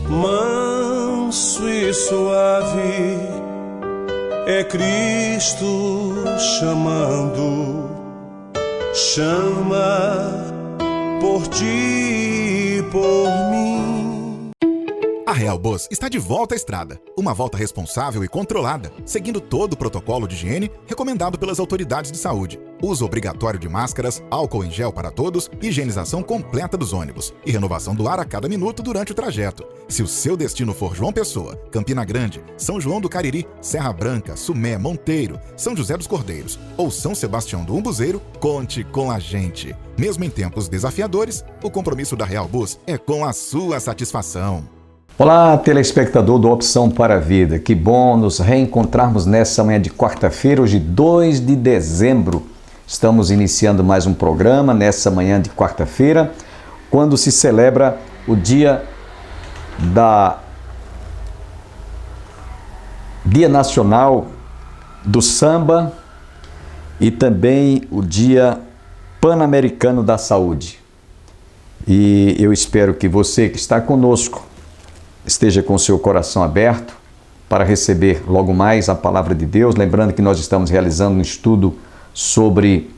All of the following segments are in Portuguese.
manso e suave, é Cristo chamando, chama por ti e por mim. A Real Bus está de volta à estrada. Uma volta responsável e controlada, seguindo todo o protocolo de higiene recomendado pelas autoridades de saúde. Uso obrigatório de máscaras, álcool em gel para todos, higienização completa dos ônibus e renovação do ar a cada minuto durante o trajeto. Se o seu destino for João Pessoa, Campina Grande, São João do Cariri, Serra Branca, Sumé, Monteiro, São José dos Cordeiros ou São Sebastião do Umbuzeiro, conte com a gente. Mesmo em tempos desafiadores, o compromisso da Real Bus é com a sua satisfação. Olá, telespectador do Opção para a Vida. Que bom nos reencontrarmos nessa manhã de quarta-feira, hoje 2 de dezembro. Estamos iniciando mais um programa nessa manhã de quarta-feira, quando se celebra o Dia Nacional do Samba e também o Dia Pan-Americano da Saúde. E eu espero que você que está conosco esteja com o seu coração aberto para receber logo mais a palavra de Deus. Lembrando que nós estamos realizando um estudo sobre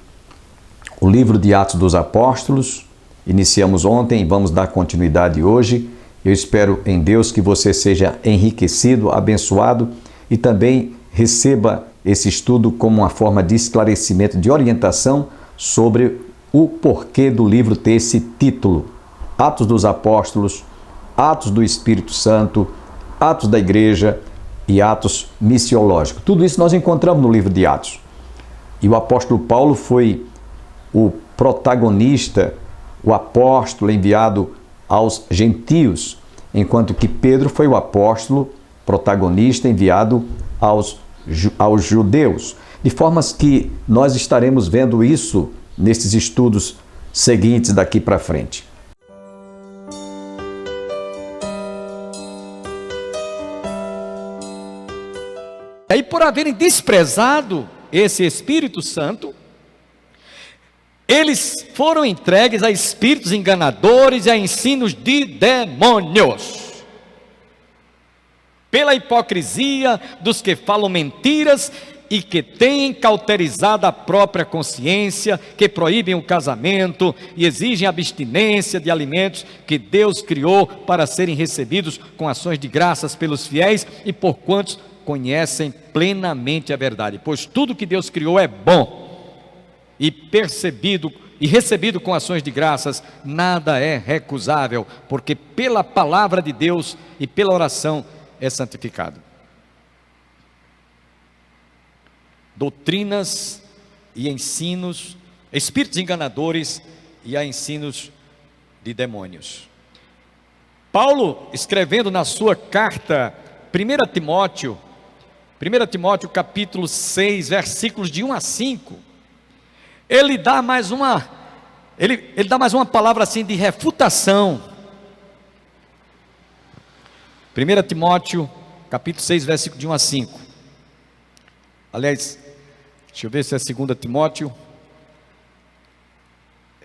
o livro de Atos dos Apóstolos. Iniciamos ontem e vamos dar continuidade hoje. Eu espero em Deus que você seja enriquecido, abençoado e também receba esse estudo como uma forma de esclarecimento, de orientação sobre o porquê do livro ter esse título: Atos dos Apóstolos, Atos do Espírito Santo, Atos da Igreja e Atos Missiológicos. Tudo isso nós encontramos no livro de Atos. E o apóstolo Paulo foi o protagonista, o apóstolo enviado aos gentios, enquanto que Pedro foi o apóstolo protagonista enviado aos judeus. De formas que nós estaremos vendo isso nesses estudos seguintes daqui para frente. E por haverem desprezado esse Espírito Santo, eles foram entregues a espíritos enganadores e a ensinos de demônios. Pela hipocrisia dos que falam mentiras e que têm cauterizado a própria consciência, que proíbem o casamento e exigem abstinência de alimentos que Deus criou para serem recebidos com ações de graças pelos fiéis e por quantos conhecem plenamente a verdade. Pois tudo que Deus criou é bom, e percebido e recebido com ações de graças, nada é recusável, porque pela palavra de Deus e pela oração é santificado. Doutrinas e ensinos, espíritos enganadores e a ensinos de demônios. Paulo, escrevendo na sua carta 1 Timóteo capítulo 6, versículos de 1 a 5, ele dá mais uma palavra assim de refutação. 1 Timóteo capítulo 6, versículo de 1 a 5. Aliás, deixa eu ver se é 2 Timóteo.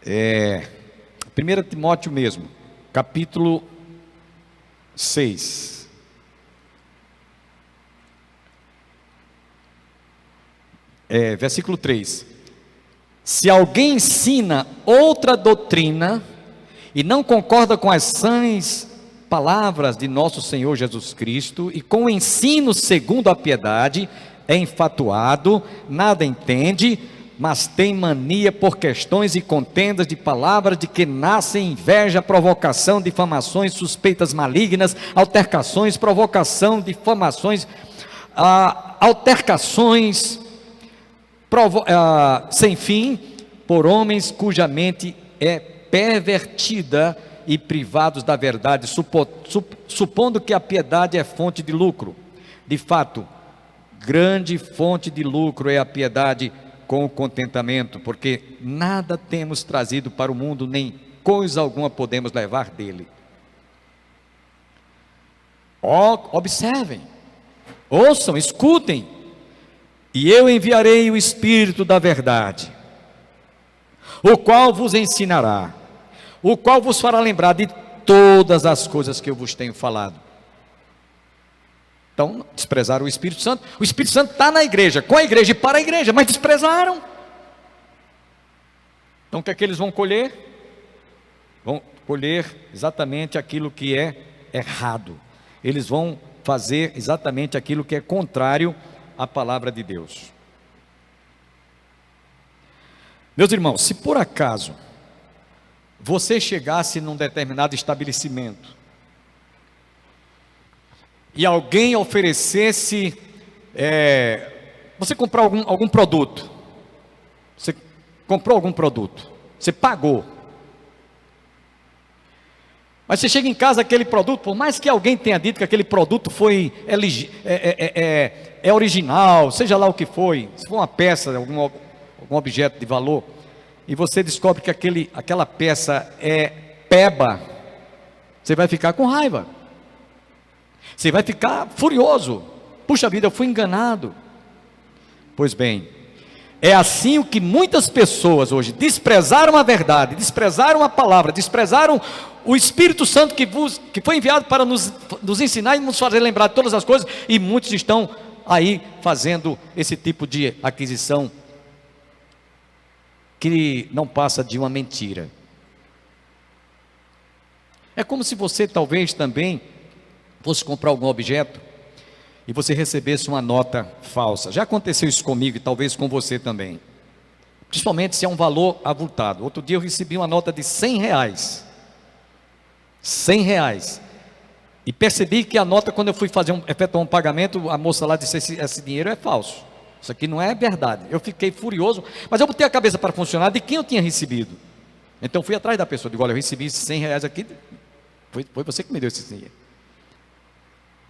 1 Timóteo mesmo, capítulo 6. Versículo 3. Se alguém ensina outra doutrina e não concorda com as sãs palavras de nosso Senhor Jesus Cristo e com o ensino segundo a piedade, é enfatuado, nada entende, mas tem mania por questões e contendas de palavras, de que nascem inveja, provocação, difamações, suspeitas malignas, altercações, provocação, difamações, altercações sem fim, por homens cuja mente é pervertida e privados da verdade, supondo que a piedade é fonte de lucro. De fato, grande fonte de lucro é a piedade com o contentamento, porque nada temos trazido para o mundo, nem coisa alguma podemos levar dele. Observem, ouçam, escutem, e eu enviarei o Espírito da verdade, o qual vos ensinará, o qual vos fará lembrar de todas as coisas que eu vos tenho falado. Então, desprezaram o Espírito Santo. O Espírito Santo está na igreja, com a igreja e para a igreja, mas desprezaram. Então, o que é que eles vão colher? Vão colher exatamente aquilo que é errado. Eles vão fazer exatamente aquilo que é contrário à palavra de Deus. Meus irmãos, se por acaso você chegasse num determinado estabelecimento e alguém oferecesse, você comprar algum produto, você comprou algum produto, você pagou, mas você chega em casa, aquele produto, por mais que alguém tenha dito que aquele produto foi original, seja lá o que foi, se for uma peça, algum objeto de valor, e você descobre que aquela peça é peba, você vai ficar com raiva, você vai ficar furioso. Puxa vida, eu fui enganado. Pois bem, é assim o que muitas pessoas hoje desprezaram a verdade, desprezaram a palavra, desprezaram o Espírito Santo que foi enviado para nos ensinar e nos fazer lembrar de todas as coisas, e muitos estão aí fazendo esse tipo de aquisição que não passa de uma mentira. É como se você talvez também fosse comprar algum objeto e você recebesse uma nota falsa. Já aconteceu isso comigo e talvez com você também, principalmente se é um valor avultado. Outro dia eu recebi uma nota de R$100, R$100, e percebi que a nota, quando eu fui efetuar um pagamento, a moça lá disse: esse dinheiro é falso, isso aqui não é verdade. Eu fiquei furioso, mas eu botei a cabeça para funcionar de quem eu tinha recebido. Então fui atrás da pessoa, digo: olha, eu recebi esses R$100 aqui, foi você que me deu esse dinheiro.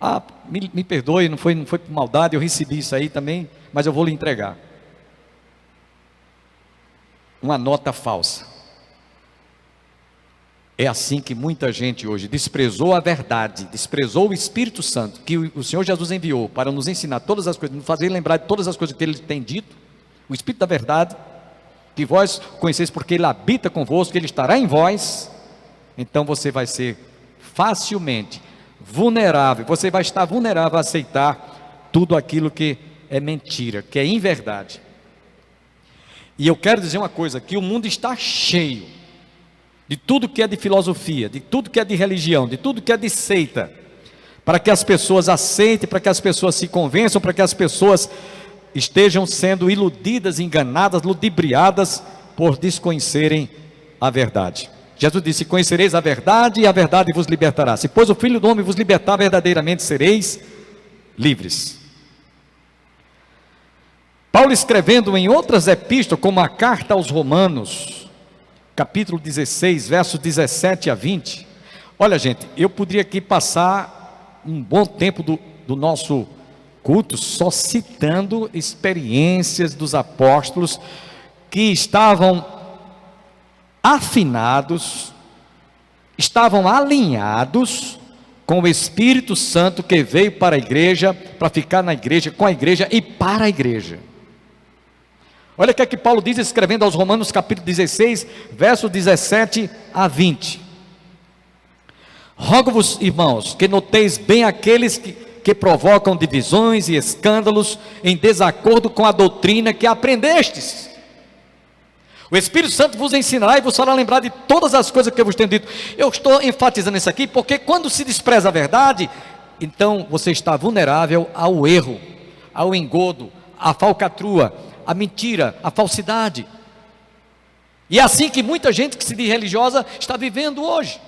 Ah, me perdoe, não foi por maldade, eu recebi isso aí também, mas eu vou lhe entregar. Uma nota falsa. É assim que muita gente hoje desprezou a verdade, desprezou o Espírito Santo, que o Senhor Jesus enviou para nos ensinar todas as coisas, nos fazer lembrar de todas as coisas que Ele tem dito, o Espírito da verdade, que vós conheceis porque Ele habita convosco, que Ele estará em vós. Então você vai ser facilmente vulnerável, você vai estar vulnerável a aceitar tudo aquilo que é mentira, que é inverdade. E eu quero dizer uma coisa, que o mundo está cheio de tudo que é de filosofia, de tudo que é de religião, de tudo que é de seita, para que as pessoas aceitem, para que as pessoas se convençam, para que as pessoas estejam sendo iludidas, enganadas, ludibriadas por desconhecerem a verdade. Jesus disse: conhecereis a verdade e a verdade vos libertará. Se pois o Filho do Homem vos libertar, verdadeiramente sereis livres. Paulo, escrevendo em outras epístolas, como a carta aos Romanos, capítulo 16, versos 17 a 20. Olha, gente, eu poderia aqui passar um bom tempo do nosso culto só citando experiências dos apóstolos que estavam afinados, estavam alinhados com o Espírito Santo que veio para a igreja, para ficar na igreja, com a igreja e para a igreja. Olha o que é que Paulo diz, escrevendo aos Romanos capítulo 16, versos 17 a 20. Rogo-vos, irmãos, que noteis bem aqueles que provocam divisões e escândalos em desacordo com a doutrina que aprendestes. O Espírito Santo vos ensinará e vos fará lembrar de todas as coisas que eu vos tenho dito. Eu estou enfatizando isso aqui porque quando se despreza a verdade, então você está vulnerável ao erro, ao engodo, à falcatrua, à mentira, à falsidade. E é assim que muita gente que se diz religiosa está vivendo hoje.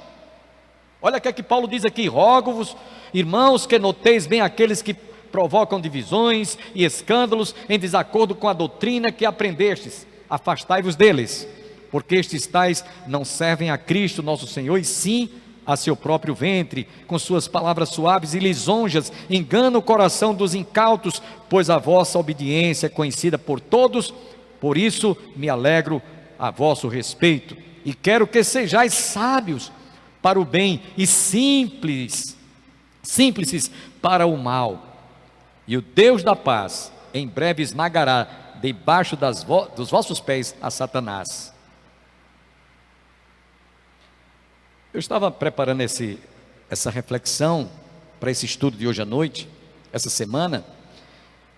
Olha o que é que Paulo diz aqui: rogo-vos, irmãos, que noteis bem aqueles que provocam divisões e escândalos em desacordo com a doutrina que aprendestes. Afastai-vos deles, porque estes tais não servem a Cristo nosso Senhor, e sim a seu próprio ventre, com suas palavras suaves e lisonjas, enganam o coração dos incautos, pois a vossa obediência é conhecida por todos, por isso me alegro a vosso respeito, e quero que sejais sábios para o bem, e simples para o mal, e o Deus da paz em breve esmagará debaixo dos vossos pés a Satanás. Eu estava preparando essa reflexão para esse estudo de hoje à noite, essa semana,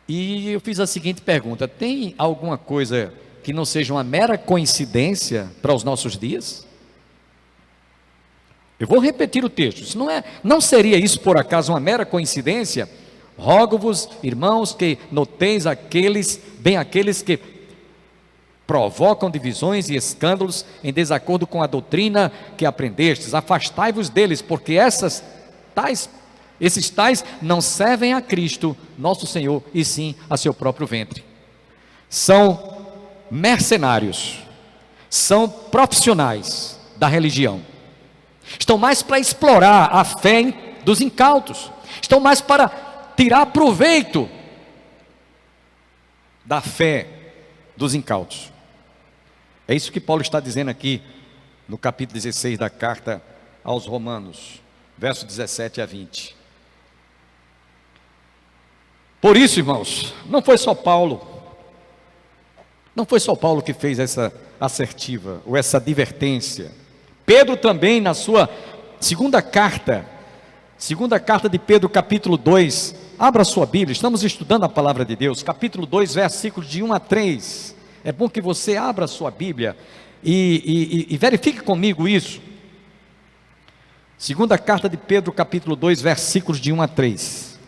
e eu fiz a seguinte pergunta: tem alguma coisa que não seja uma mera coincidência para os nossos dias? Eu vou repetir o texto. Não seria isso por acaso uma mera coincidência? Rogo-vos, irmãos, que noteis aqueles que provocam divisões e escândalos em desacordo com a doutrina que aprendestes. Afastai-vos deles, porque esses tais não servem a Cristo, nosso Senhor, e sim a seu próprio ventre. São mercenários, são profissionais da religião. Estão mais para explorar a fé dos incautos. Estão mais para tirar proveito da fé dos incautos. É isso que Paulo está dizendo aqui no capítulo 16 da carta aos Romanos, versos 17 a 20. Por isso, irmãos, não foi só Paulo que fez essa assertiva ou essa advertência. Pedro também, na sua segunda carta de Pedro, capítulo 2, abra sua Bíblia, estamos estudando a palavra de Deus, capítulo 2, versículos de 1 a 3, é bom que você abra a sua Bíblia e verifique comigo isso. Segunda carta de Pedro, capítulo 2, versículos de 1 a 3.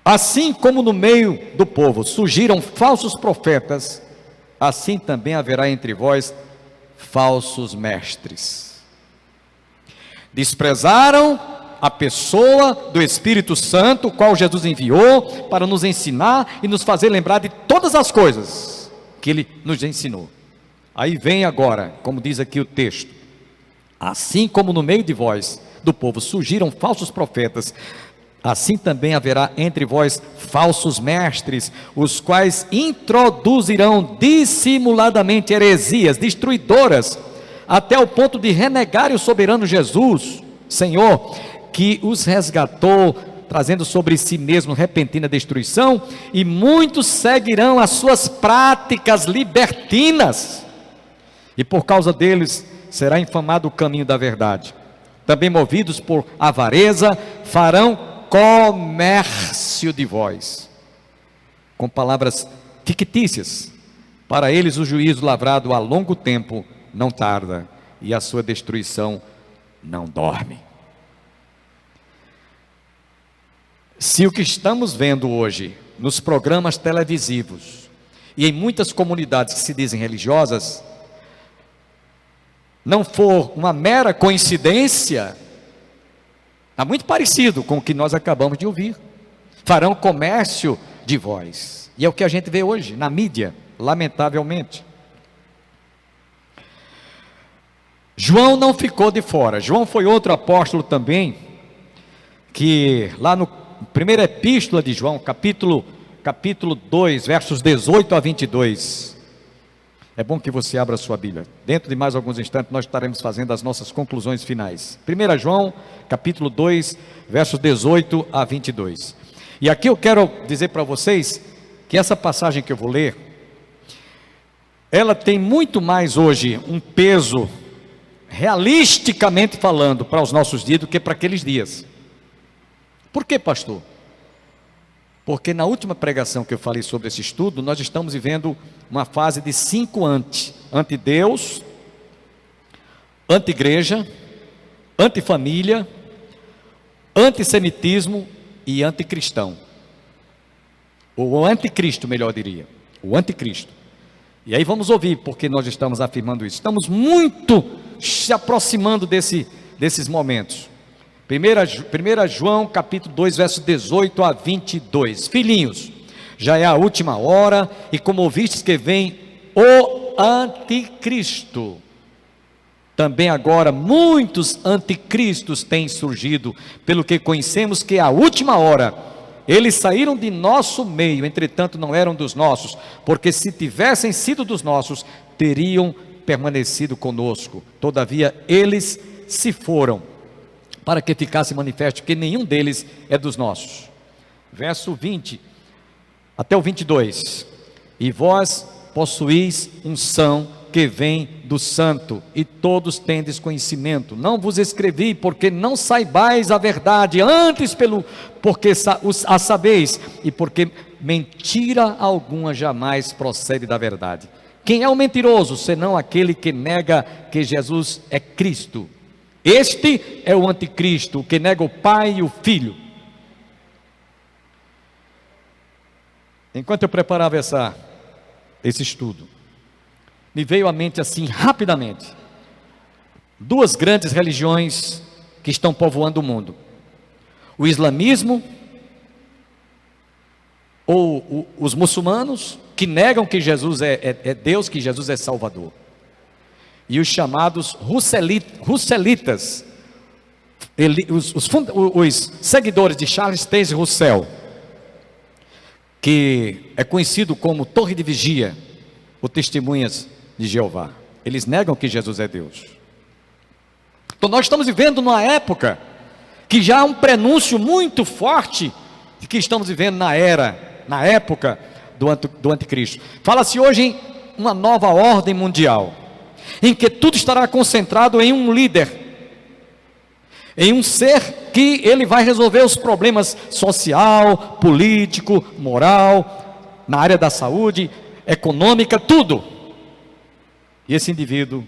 Assim como no meio do povo surgiram falsos profetas, assim também haverá entre vós falsos mestres. Desprezaram a pessoa do Espírito Santo, o qual Jesus enviou para nos ensinar e nos fazer lembrar de todas as coisas que Ele nos ensinou. Aí vem agora, como diz aqui o texto: assim como no meio de vós, do povo, surgiram falsos profetas, assim também haverá entre vós falsos mestres, os quais introduzirão dissimuladamente heresias destruidoras, até o ponto de renegarem o soberano Jesus, Senhor, que os resgatou, trazendo sobre si mesmo repentina destruição, e muitos seguirão as suas práticas libertinas, e por causa deles será infamado o caminho da verdade. Também movidos por avareza, farão comércio de vós, com palavras fictícias. Para eles o juízo lavrado há longo tempo não tarda, e a sua destruição não dorme. Se o que estamos vendo hoje nos programas televisivos e em muitas comunidades que se dizem religiosas não for uma mera coincidência, está muito parecido com o que nós acabamos de ouvir. Farão comércio de vós, e é o que a gente vê hoje na mídia, lamentavelmente. João não ficou de fora. João foi outro apóstolo também, que lá no primeira epístola de João, capítulo 2, versos 18 a 22. É bom que você abra a sua Bíblia. Dentro de mais alguns instantes nós estaremos fazendo as nossas conclusões finais. 1 João, capítulo 2, versos 18 a 22. E aqui eu quero dizer para vocês que essa passagem que eu vou ler, ela tem muito mais hoje um peso, realisticamente falando, para os nossos dias do que para aqueles dias. Por que, pastor? Porque na última pregação que eu falei sobre esse estudo, nós estamos vivendo uma fase de 5 anti-Deus, anti-igreja, anti-família, antissemitismo e anticristão. Ou anticristo, melhor diria. O anticristo. E aí vamos ouvir porque nós estamos afirmando isso. Estamos muito se aproximando desses momentos. 1 João capítulo 2, versos 18 a 22. Filhinhos, já é a última hora, e como ouvistes que vem o anticristo, também agora muitos anticristos têm surgido, pelo que conhecemos que a última hora, eles saíram de nosso meio, entretanto não eram dos nossos, porque se tivessem sido dos nossos, teriam permanecido conosco. Todavia eles se foram, para que ficasse manifesto que nenhum deles é dos nossos. Verso 20 até o 22. E vós possuís unção que vem do Santo, e todos tendes conhecimento. Não vos escrevi porque não saibais a verdade, antes porque a sabeis, e porque mentira alguma jamais procede da verdade. Quem é o mentiroso, senão aquele que nega que Jesus é Cristo? Este é o anticristo, o que nega o Pai e o Filho. Enquanto eu preparava esse estudo, me veio à mente assim, rapidamente, duas grandes religiões que estão povoando o mundo: o islamismo, ou os muçulmanos, que negam que Jesus é Deus, que Jesus é Salvador, e os chamados russelitas, os seguidores de Charles Taze Russell, que é conhecido como Torre de Vigia, ou Testemunhas de Jeová. Eles negam que Jesus é Deus. Então nós estamos vivendo numa época que já há um prenúncio muito forte de que estamos vivendo na época do anticristo. Fala-se hoje em uma nova ordem mundial, em que tudo estará concentrado em um líder, em um ser que ele vai resolver os problemas social, político, moral, na área da saúde, econômica, tudo. E esse indivíduo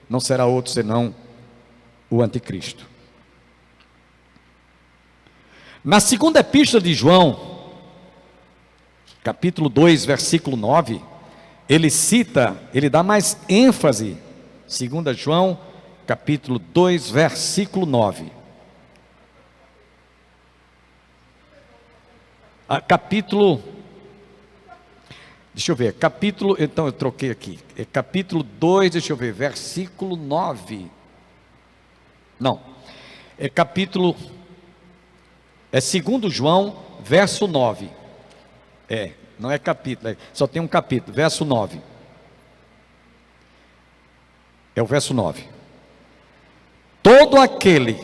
não será outro senão o anticristo. Na segunda epístola de João, capítulo 2, versículo 9, ele dá mais ênfase. 2 João, capítulo 2, versículo 9. Então eu troquei aqui. É capítulo 2, versículo 9. Não, é 2 João, verso 9. Não é capítulo, só tem um capítulo, verso 9. É o verso 9. Todo aquele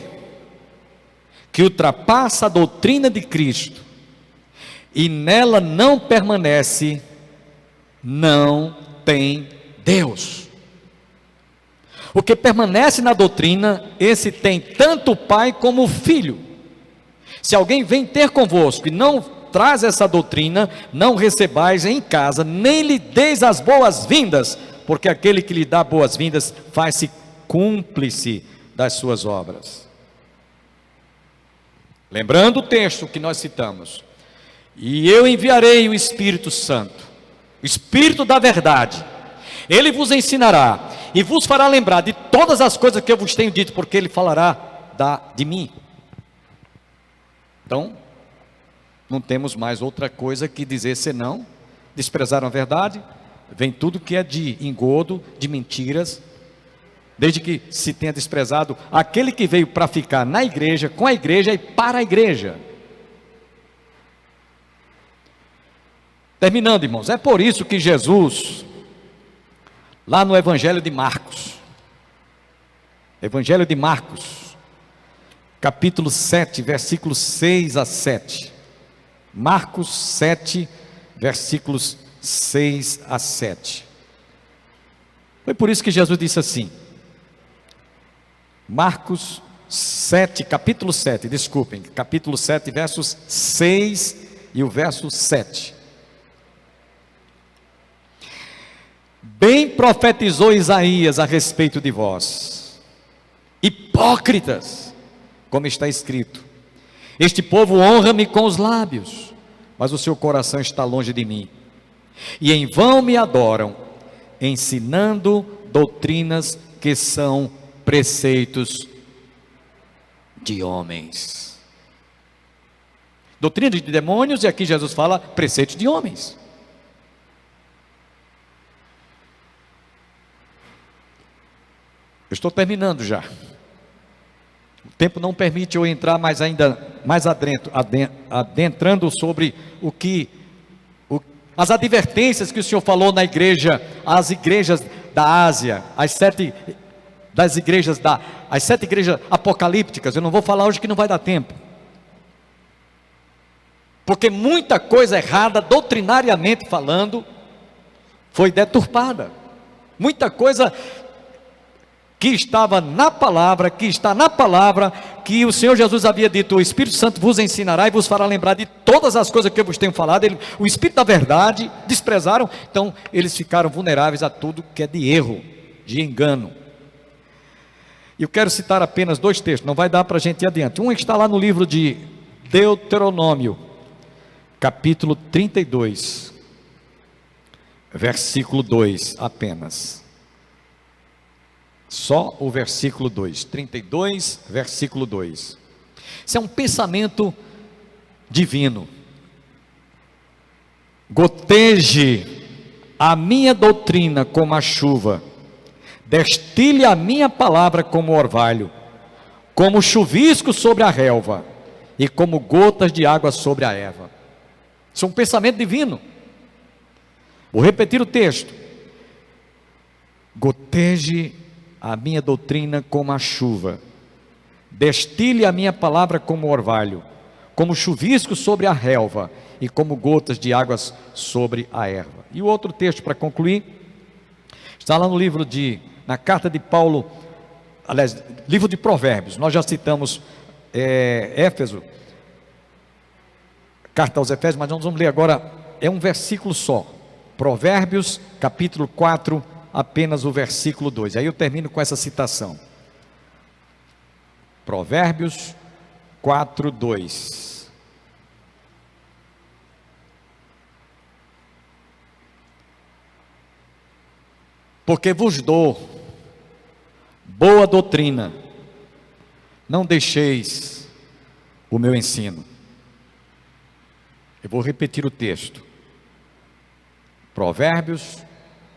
que ultrapassa a doutrina de Cristo e nela não permanece, não tem Deus. O que permanece na doutrina, esse tem tanto o Pai como o Filho. Se alguém vem ter convosco e não traz essa doutrina, não recebais em casa, nem lhe deis as boas-vindas, porque aquele que lhe dá boas-vindas faz-se cúmplice das suas obras. Lembrando o texto que nós citamos: e eu enviarei o Espírito Santo, o Espírito da verdade, ele vos ensinará e vos fará lembrar de todas as coisas que eu vos tenho dito, porque ele falará de mim. Então, não temos mais outra coisa que dizer senão desprezaram a verdade. Vem tudo que é de engodo, de mentiras, desde que se tenha desprezado aquele que veio para ficar na igreja, com a igreja e para a igreja. Terminando, irmãos, é por isso que Jesus, lá no Evangelho de Marcos, capítulo 7, versículos 6 a 7, Marcos 7, versículos 6 a 7, foi por isso que Jesus disse assim, Marcos 7, capítulo 7, capítulo 7, versos 6 e o verso 7, bem profetizou Isaías a respeito de vós, hipócritas, como está escrito: este povo honra-me com os lábios, mas o seu coração está longe de mim, e em vão me adoram, ensinando doutrinas que são preceitos de homens. Doutrina de demônios, e aqui Jesus fala preceitos de homens. Eu estou terminando já. O tempo não permite eu entrar mais adentrando sobre as advertências que o Senhor falou na igreja, as igrejas da Ásia, as sete igrejas apocalípticas. Eu não vou falar hoje que não vai dar tempo, porque muita coisa errada, doutrinariamente falando, foi deturpada. Muita coisa que estava na palavra, que está na palavra, que o Senhor Jesus havia dito: o Espírito Santo vos ensinará e vos fará lembrar de todas as coisas que eu vos tenho falado. O Espírito da verdade desprezaram, então eles ficaram vulneráveis a tudo que é de erro, de engano. E eu quero citar apenas 2 textos, não vai dar para a gente ir adiante. Um está lá no livro de Deuteronômio, capítulo 32, versículo 2 apenas. Só o versículo 2, 32, versículo 2. Isso é um pensamento divino. Goteje a minha doutrina como a chuva, destilhe a minha palavra como orvalho, como chuvisco sobre a relva, e como gotas de água sobre a erva. Isso é um pensamento divino. Vou repetir o texto. Goteje a minha doutrina como a chuva, destile a minha palavra como orvalho, como chuvisco sobre a relva, e como gotas de águas sobre a erva. E o outro texto para concluir, está lá no livro na carta de Paulo, aliás, livro de Provérbios. Nós já citamos Éfeso, carta aos Efésios, mas nós vamos ler agora, é um versículo só, Provérbios, capítulo 4, apenas o versículo 2, aí eu termino com essa citação, Provérbios 4, 2, porque vos dou boa doutrina, não deixeis o meu ensino. Eu vou repetir o texto, Provérbios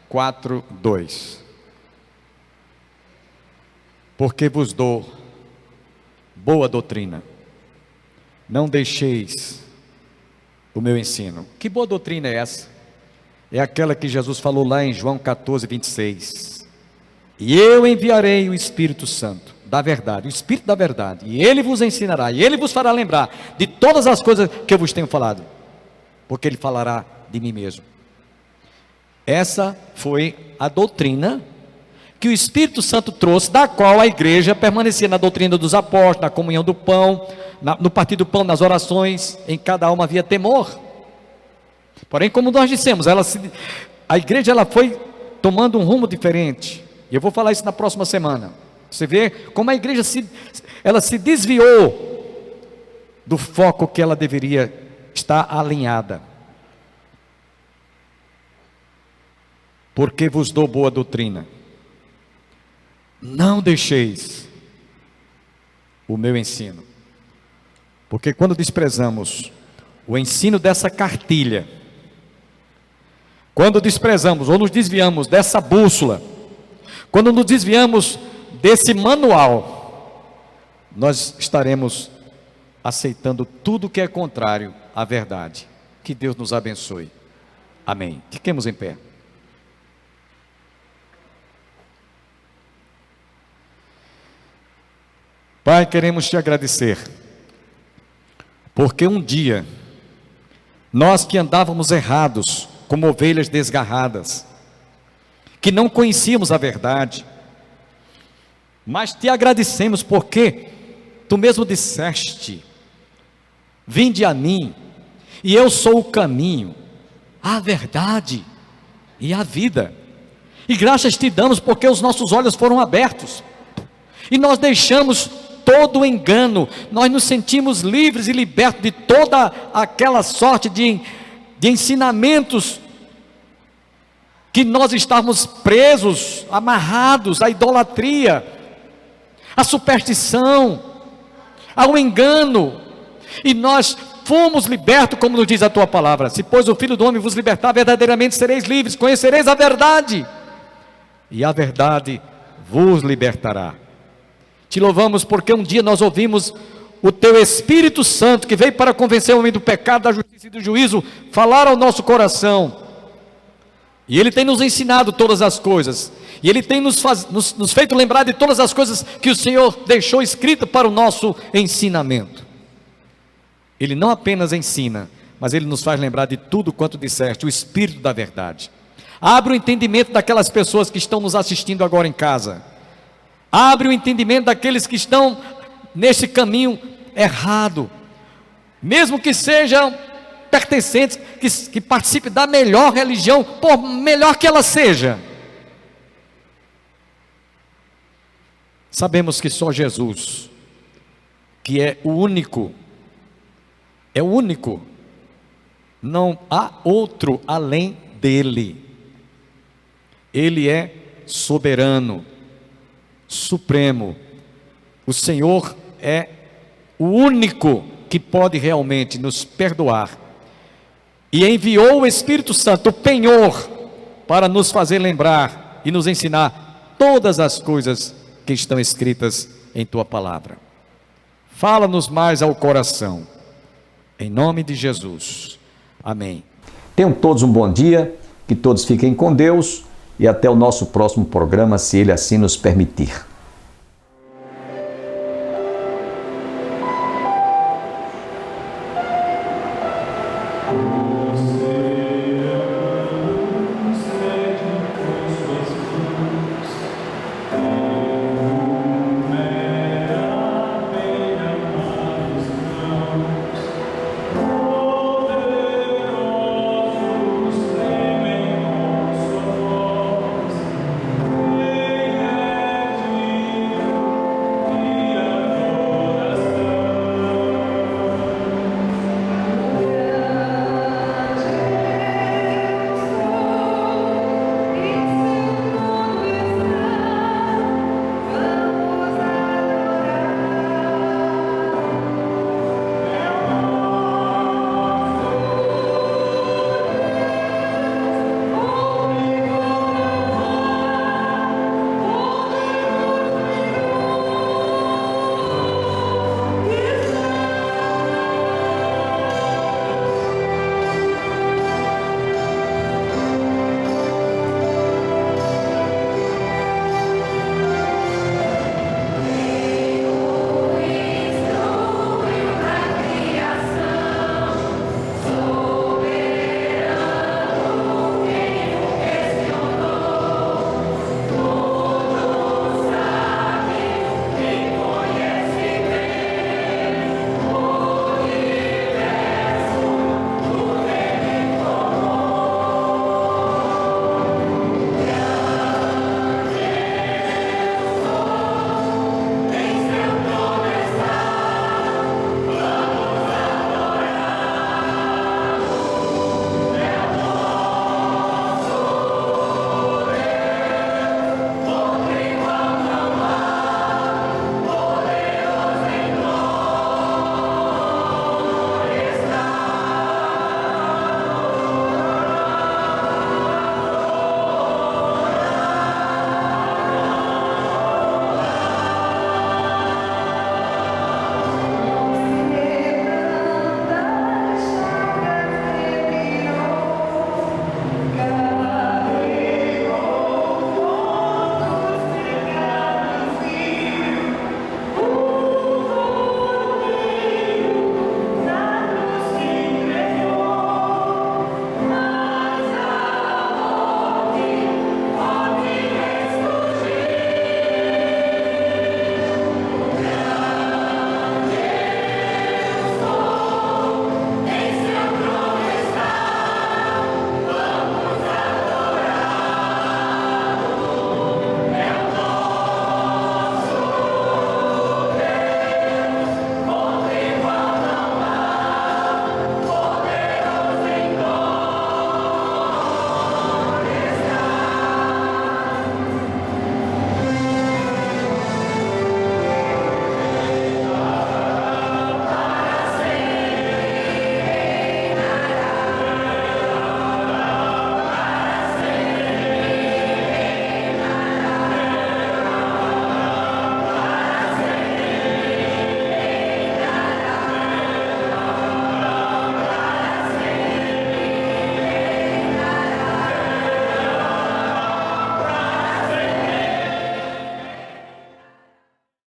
4, 2, porque vos dou boa doutrina, não deixeis o meu ensino. Que boa doutrina é essa? É aquela que Jesus falou lá em João 14, 26, e eu enviarei o Espírito Santo da verdade, o Espírito da verdade, e ele vos ensinará, e ele vos fará lembrar de todas as coisas que eu vos tenho falado, porque ele falará de mim mesmo. Essa foi a doutrina que o Espírito Santo trouxe, da qual a igreja permanecia na doutrina dos apóstolos, na comunhão do pão, no partir do pão, nas orações. Em cada alma havia temor. Porém, como nós dissemos, a igreja foi tomando um rumo diferente. E eu vou falar isso na próxima semana. Você vê como a igreja se desviou do foco que ela deveria estar alinhada. Porque vos dou boa doutrina, não deixeis o meu ensino. Porque quando desprezamos o ensino dessa cartilha, quando desprezamos ou nos desviamos dessa bússola, quando nos desviamos desse manual, nós estaremos aceitando tudo que é contrário à verdade. Que Deus nos abençoe. Amém. Fiquemos em pé. Pai, queremos te agradecer, porque um dia, nós que andávamos errados, como ovelhas desgarradas, que não conhecíamos a verdade, mas te agradecemos porque tu mesmo disseste: vinde a mim, e eu sou o caminho, a verdade e a vida. E graças te damos porque os nossos olhos foram abertos, e nós deixamos todo o engano, nós nos sentimos livres e libertos de toda aquela sorte de ensinamentos que nós estávamos presos, amarrados à idolatria, à superstição, ao engano, e nós fomos libertos, como nos diz a tua palavra: se pois o Filho do Homem vos libertar, verdadeiramente sereis livres, conhecereis a verdade, e a verdade vos libertará. Te louvamos porque um dia nós ouvimos o teu Espírito Santo, que veio para convencer o homem do pecado, da justiça e do juízo, falar ao nosso coração, e ele tem nos ensinado todas as coisas, e ele tem nos feito lembrar de todas as coisas que o Senhor deixou escrito para o nosso ensinamento. Ele não apenas ensina, mas ele nos faz lembrar de tudo quanto disseste, o Espírito da verdade. Abre o entendimento daquelas pessoas que estão nos assistindo agora em casa. Abre o entendimento daqueles que estão nesse caminho errado. Mesmo que sejam pertencentes, que participem da melhor religião, por melhor que ela seja. Sabemos que só Jesus, que é o único, não há outro além dele. Ele é soberano, supremo. O Senhor é o único que pode realmente nos perdoar. E enviou o Espírito Santo, o penhor, para nos fazer lembrar e nos ensinar todas as coisas que estão escritas em tua palavra. Fala-nos mais ao coração. Em nome de Jesus. Amém. Tenham todos um bom dia, que todos fiquem com Deus e até o nosso próximo programa, se Ele assim nos permitir.